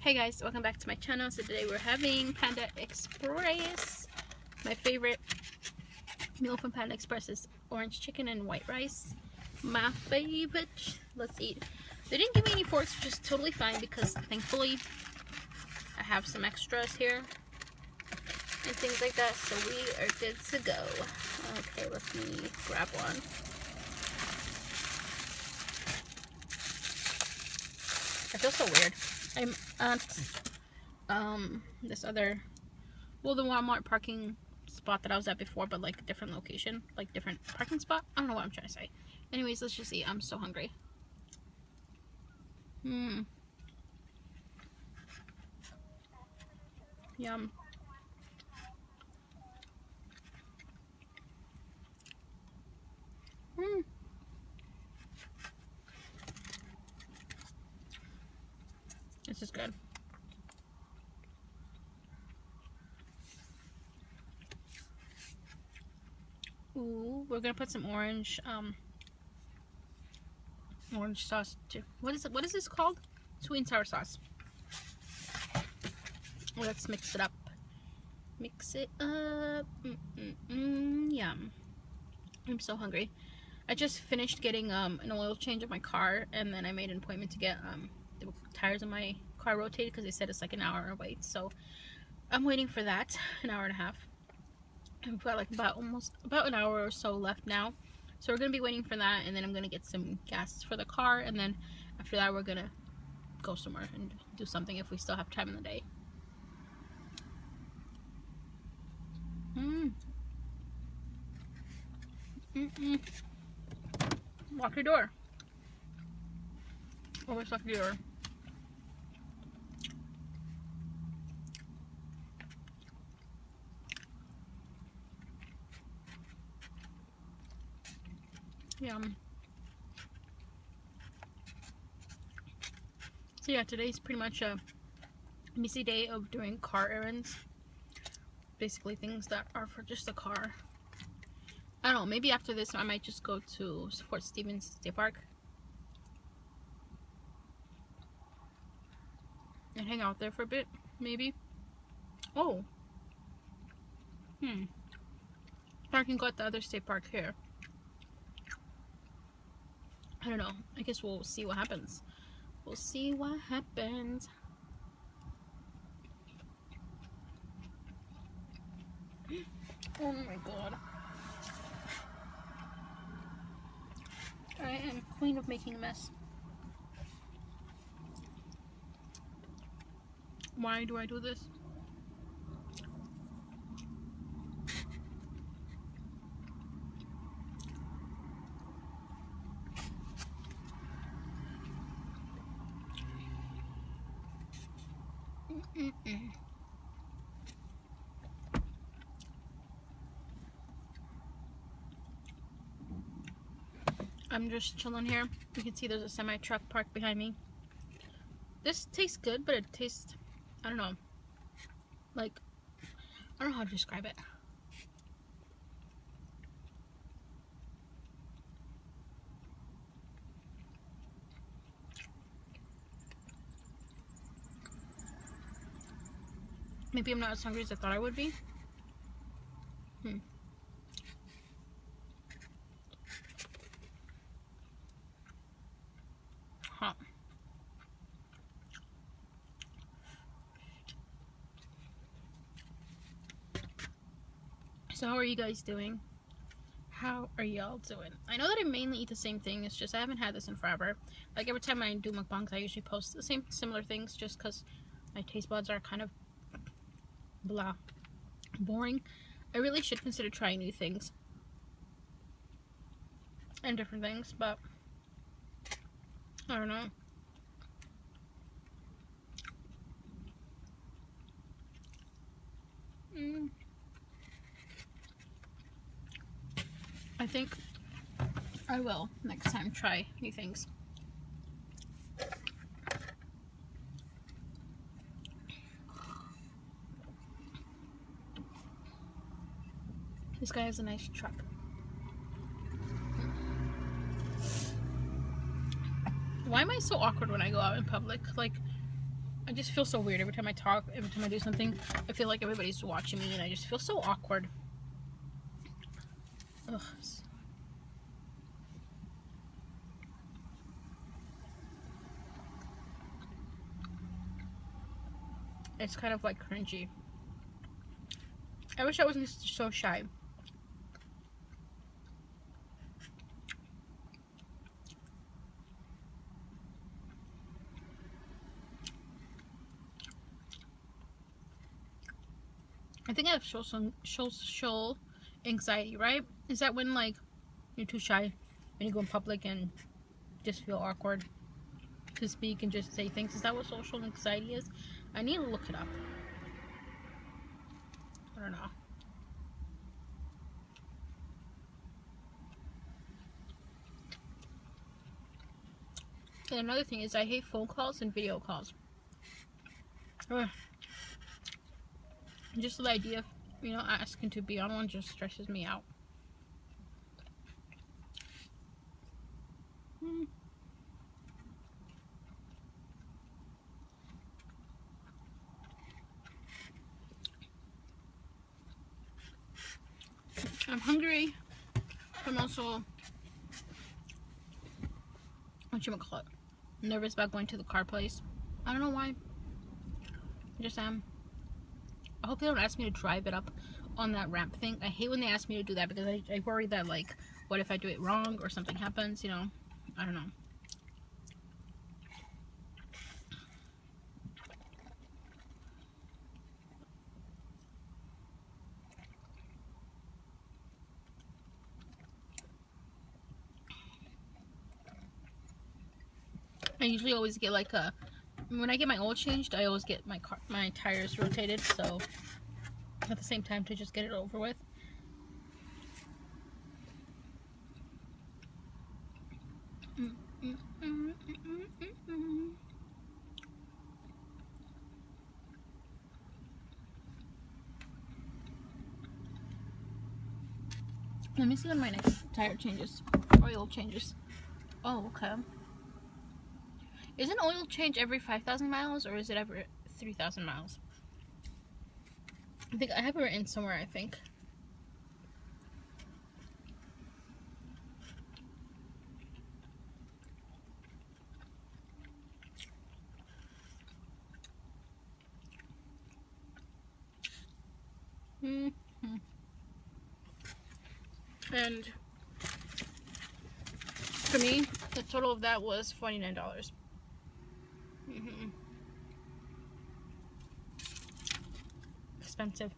Hey guys, welcome back to my channel. So today we're having Panda Express. My favorite meal from Panda Express is orange chicken and white rice. My favorite. Let's eat. They didn't give me any forks, which is totally fine because thankfully I have some extras here and things like that, so we are good to go. Okay, let me grab one. I feel so weird. I'm at this other, well, the Walmart parking spot that I was at before, but like a different location, like different parking spot. I don't know what I'm trying to say. Anyways, let's just eat. I'm so hungry. Yum. This is good. Ooh, we're gonna put some orange sauce too. What is it? What is this called? Sweet and sour sauce. Let's mix it up. Mix it up. Yum. I'm so hungry. I just finished getting an oil change of my car, and then I made an appointment to get the tires on my car rotated because they said it's like an hour wait. So I'm waiting for that, an hour and a half. And we've got like about an hour or so left now. So we're gonna be waiting for that, and then I'm gonna get some gas for the car, and then after that we're gonna go somewhere and do something if we still have time in the day. Lock your door. Always lock your door. Yum. So yeah, today's pretty much a busy day of doing car errands. Basically things that are for just the car. I don't know, maybe after this I might just go to Fort Stevens State Park and hang out there for a bit, maybe. Oh. Or I can go at the other state park here. I don't know. I guess we'll see what happens. We'll see what happens. Oh my god. I am queen of making a mess. Why do I do this? I'm just chilling here. You can see there's a semi truck parked behind me. This tastes good, but it tastes, I don't know, like, I don't know how to describe it. Maybe I'm not as hungry as I thought I would be. Huh. So how are you guys doing? How are y'all doing? I know that I mainly eat the same thing. It's just I haven't had this in forever. Like every time I do mukbangs, I usually post the same similar things just because my taste buds are kind of blah, boring. I really should consider trying new things and different things, but I don't know. I think I will next time try new things. This guy has a nice truck. Why am I so awkward when I go out in public? Like, I just feel so weird every time I talk, every time I do something. I feel like everybody's watching me and I just feel so awkward. Ugh. It's kind of like cringy. I wish I wasn't so shy. I think I have social anxiety, right? Is that when like you're too shy when you go in public and just feel awkward to speak and just say things? Is that what social anxiety is? I need to look it up. I don't know. And another thing is I hate phone calls and video calls. Ugh. Just the idea of, you know, asking to be on one just stresses me out. I'm hungry. I'm also, whatchamacallit, nervous about going to the car place. I don't know why. I just am. I hope they don't ask me to drive it up on that ramp thing. I hate when they ask me to do that because I worry that, like, what if I do it wrong or something happens, you know? I don't know. I usually always get like a, when I get my oil changed, I always get my tires rotated, so at the same time to just get it over with. Let me see when my next tire changes, oil changes. Oh, okay. Is an oil change every 5,000 miles or is it every 3,000 miles? I think I have it written somewhere, I think. And for me, the total of that was $49. Expensive.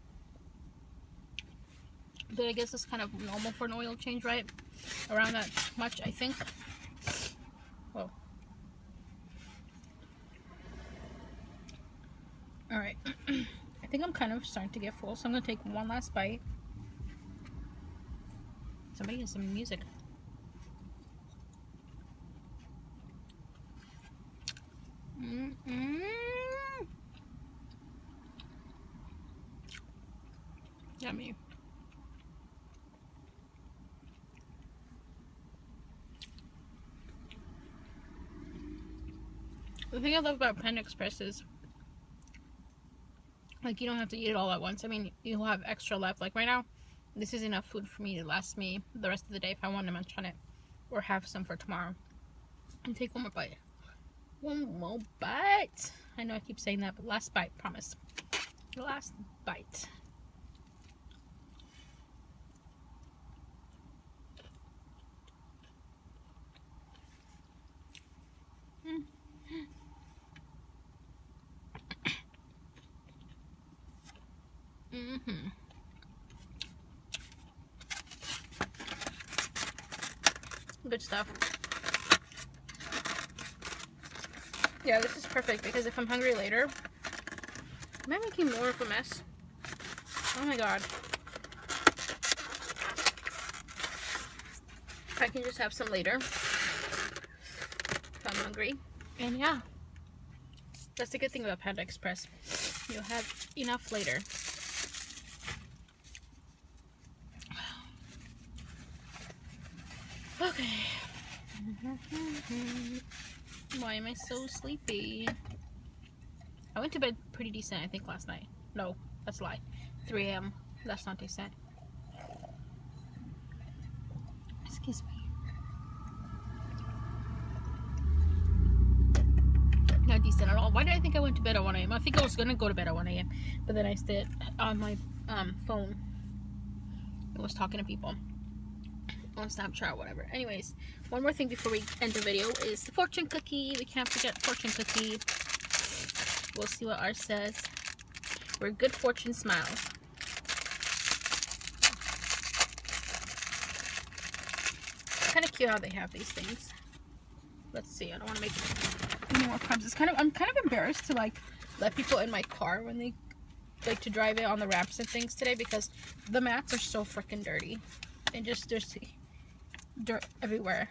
But I guess it's kind of normal for an oil change, right? Around that much, I think. Whoa. Alright. I think I'm kind of starting to get full, so I'm going to take one last bite. Somebody has some music. Yummy. The thing I love about Panda Express is, like, you don't have to eat it all at once. I mean, you'll have extra left. Like right now, this is enough food for me to last me the rest of the day if I want to munch on it or have some for tomorrow. And take one more bite. One more bite. I know I keep saying that, but last bite, promise. Last bite. Good stuff. Yeah, this is perfect because if I'm hungry later, am I making more of a mess? Oh my god. I can just have some later if I'm hungry. And yeah, that's the good thing about Panda Express. You'll have enough later. Okay. Why am I so sleepy? I went to bed pretty decent, I think, last night. No, that's a lie. 3 a.m. That's not decent. Excuse me. Not decent at all. Why did I think I went to bed at 1 a.m.? I think I was gonna go to bed at 1 a.m. But then I stayed on my phone and was talking to people on Snapchat or whatever. Anyways, one more thing before we end the video is the fortune cookie. We can't forget fortune cookie. We'll see what ours says. We're good fortune smiles. Kind of cute how they have these things. Let's see. I don't want to make any more crumbs. I'm kind of embarrassed to like let people in my car when they like to drive it on the ramps and things today, because the mats are so freaking dirty and just there's dirt everywhere.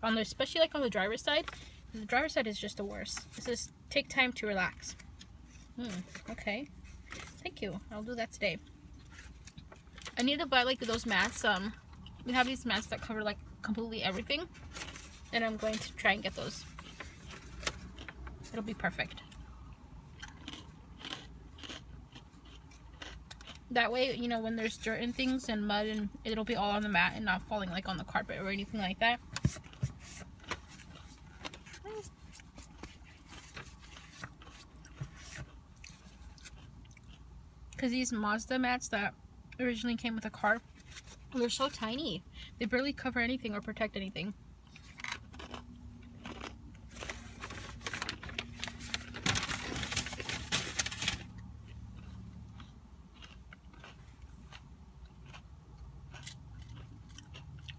Especially like on the driver's side. The driver's side is just the worst. It says take time to relax. Okay. Thank you. I'll do that today. I need to buy like those mats. We have these mats that cover like completely everything, and I'm going to try and get those. It'll be perfect. That way, you know, when there's dirt and things and mud, and it'll be all on the mat and not falling like on the carpet or anything like that. Because these Mazda mats that originally came with a car, they're so tiny. They barely cover anything or protect anything.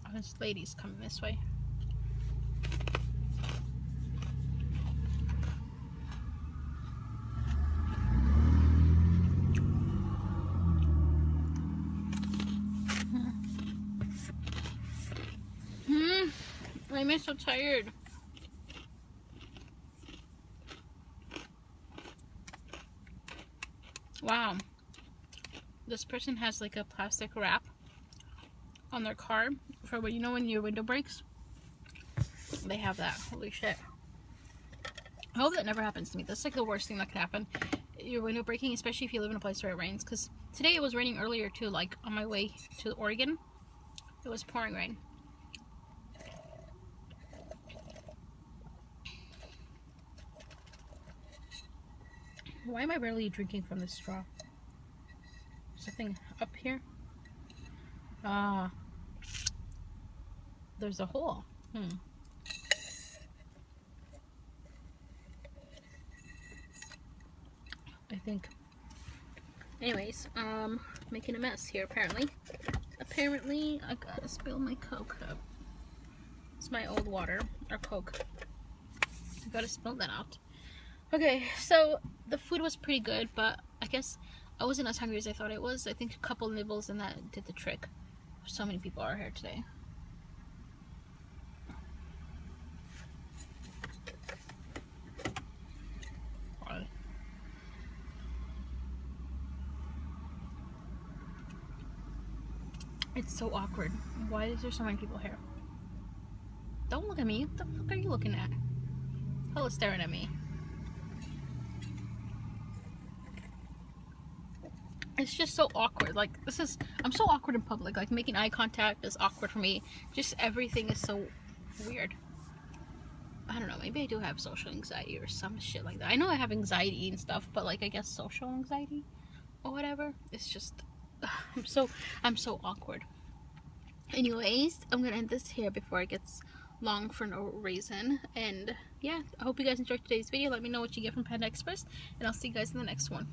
Oh, this lady's coming this way. I'm so tired. Wow. This person has like a plastic wrap on their car for when, you know, when your window breaks. They have that. Holy shit. I hope that never happens to me. That's like the worst thing that could happen. Your window breaking, especially if you live in a place where it rains. Because today it was raining earlier too, like on my way to Oregon. It was pouring rain. Why am I barely drinking from this straw? Something up here? Ah. There's a hole. I think. Anyways, making a mess here apparently. Apparently, I gotta spill my Coke up. It's my old water, or Coke. I gotta spill that out. Okay, so the food was pretty good, but I guess I wasn't as hungry as I thought it was. I think a couple nibbles and that did the trick. So many people are here today. It's so awkward. Why is there so many people here? Don't look at me. What the fuck are you looking at? Hella staring at me. It's just so awkward. Like, I'm so awkward in public. Like, making eye contact is awkward for me. Just everything is so weird. I don't know. Maybe I do have social anxiety or some shit like that. I know I have anxiety and stuff, but like, I guess social anxiety or whatever. It's just, I'm so awkward. Anyways, I'm gonna end this here before it gets long for no reason. And yeah, I hope you guys enjoyed today's video. Let me know what you get from Panda Express, and I'll see you guys in the next one.